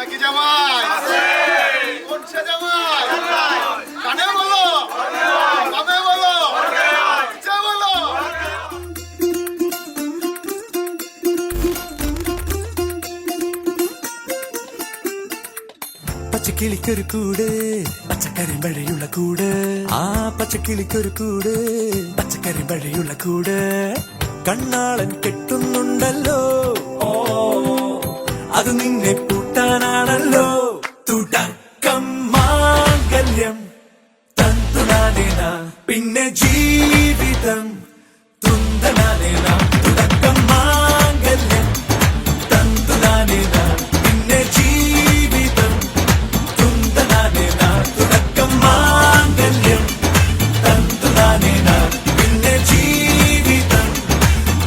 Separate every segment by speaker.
Speaker 1: কি জামাই কোনটা জামাই কানে বলো কানে বলো যা বলো
Speaker 2: പച്ചക്കിളിക്കൊരു കൂട് പച്ചക്കറി മഴയുള്ള കൂട് ആ പച്ചക്കിളിക്കൊരു കൂട് പച്ചക്കറി മഴയുള്ള കൂട് കണ്ണാളൻ കെട്ടുന്നുണ്ടല്ലോ അത് നിന്നെ പൂട്ടാനാണല്ലോ തുടക്കം മാംഗല്യം തന്തുനാനേന പിന്നെ ജീവിതം തുന്തനാനേന തുടക്കം മാംഗല്യം തന്തുനാനേന പിന്നെ ജീവിതം തുന്തനാനേന തുടക്കം മാംഗല്യം തന്തുനാനേന പിന്നെ ജീവിതം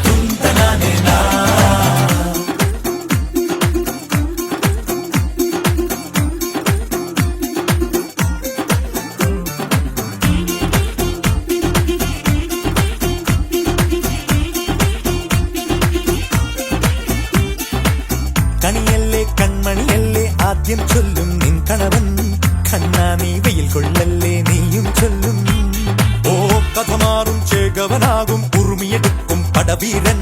Speaker 2: തുന്തനാനേന കണിയല്ലേ കൺമണിയല്ലേ ആദ്യം ചൊല്ലും നിൻ കണവൻ കണ്ണാ നീ വെയിൽ കൊള്ളല്ലേ നീയും ചൊല്ലും ഓ കഥ മാറും ചേകവനാകും ഉറുമിയെടുക്കും പടവീരൻ